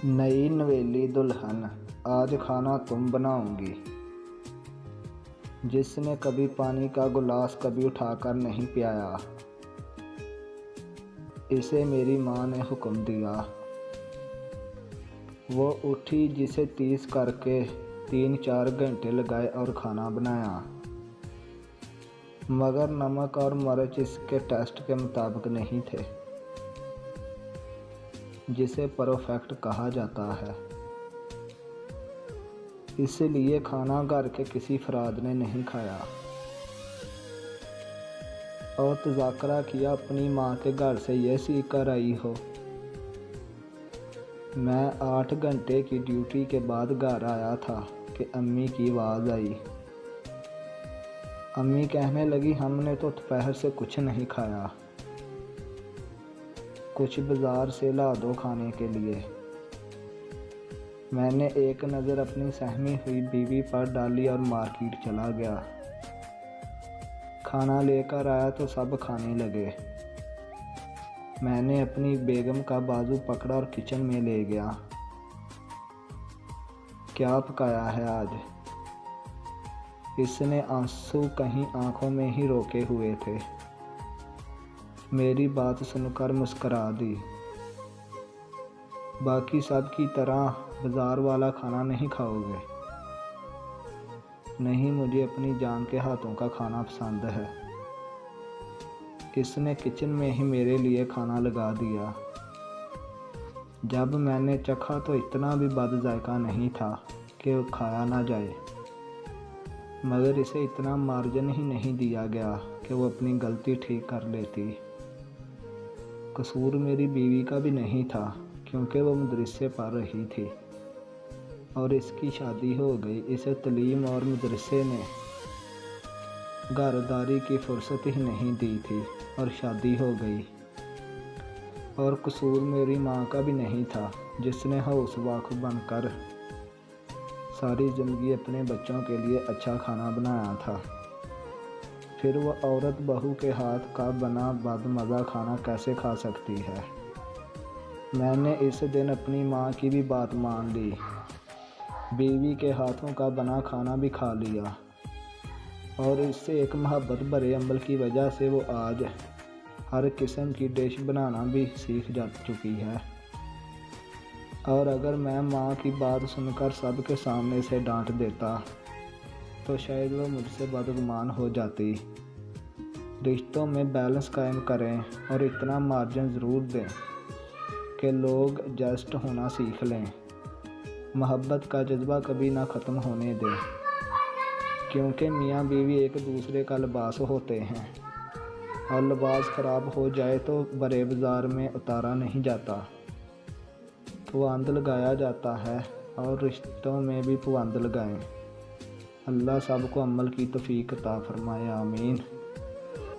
नई नवेली दुल्हन, आज खाना तुम बनाओगी। जिसने कभी पानी का गिलास कभी उठाकर नहीं पियाया, इसे मेरी माँ ने हुक्म दिया। वो उठी जिसे तीस करके 3-4 घंटे लगाए और खाना बनाया, मगर नमक और मिर्च इसके टेस्ट के मुताबिक नहीं थे, जिसे परफेक्ट कहा जाता है। इसलिए खाना घर के किसी अफराद ने नहीं खाया और तज़ाकरा किया अपनी माँ के घर से यह सीख कर आई हो। मैं 8 घंटे की ड्यूटी के बाद घर आया था कि अम्मी की आवाज़ आई। अम्मी कहने लगी, हमने तो दोपहर से कुछ नहीं खाया, कुछ बाज़ार से ला दो खाने के लिए। मैंने एक नज़र अपनी सहमी हुई बीवी पर डाली और मार्केट चला गया। खाना लेकर आया तो सब खाने लगे। मैंने अपनी बेगम का बाजू पकड़ा और किचन में ले गया। क्या पकाया है आज? इसने आंसू कहीं आंखों में ही रोके हुए थे। मेरी बात सुनकर मुस्करा दी। बाकी सब की तरह बाज़ार वाला खाना नहीं खाओगे? नहीं, मुझे अपनी जान के हाथों का खाना पसंद है। इसने किचन में ही मेरे लिए खाना लगा दिया। जब मैंने चखा तो इतना भी बद जायका नहीं था कि वो खाया ना जाए, मगर इसे इतना मार्जिन ही नहीं दिया गया कि वो अपनी गलती ठीक कर लेती। कसूर मेरी बीवी का भी नहीं था, क्योंकि वो मदरसे पढ़ रही थी और इसकी शादी हो गई। इसे तालीम और मदरसे ने घरदारी की फुर्सत ही नहीं दी थी और शादी हो गई। और कसूर मेरी माँ का भी नहीं था, जिसने हौस वाक़ बनकर सारी ज़िंदगी अपने बच्चों के लिए अच्छा खाना बनाया था। फिर वह औरत बहू के हाथ का बना बदमज़ा खाना कैसे खा सकती है? मैंने इस दिन अपनी माँ की भी बात मान ली। बीवी के हाथों का बना खाना भी खा लिया और इससे एक मोहब्बत भरे अमल की वजह से वो आज हर किस्म की डिश बनाना भी सीख जा चुकी है। और अगर मैं माँ की बात सुनकर सबके सामने से डांट देता तो शायद वो मुझसे बदगुमान हो जाती। रिश्तों में बैलेंस कायम करें और इतना मार्जिन ज़रूर दें कि लोग एडजस्ट होना सीख लें। मोहब्बत का जज्बा कभी ना ख़त्म होने दें, क्योंकि मियाँ बीवी एक दूसरे का लिबास होते हैं और लिबास ख़राब हो जाए तो बड़े बाज़ार में उतारा नहीं जाता, पाबंद लगाया जाता है। और रिश्तों में भी पाबंद लगाएं। अल्लाह सबको अमल की तौफीक अता फरमाए। आमीन।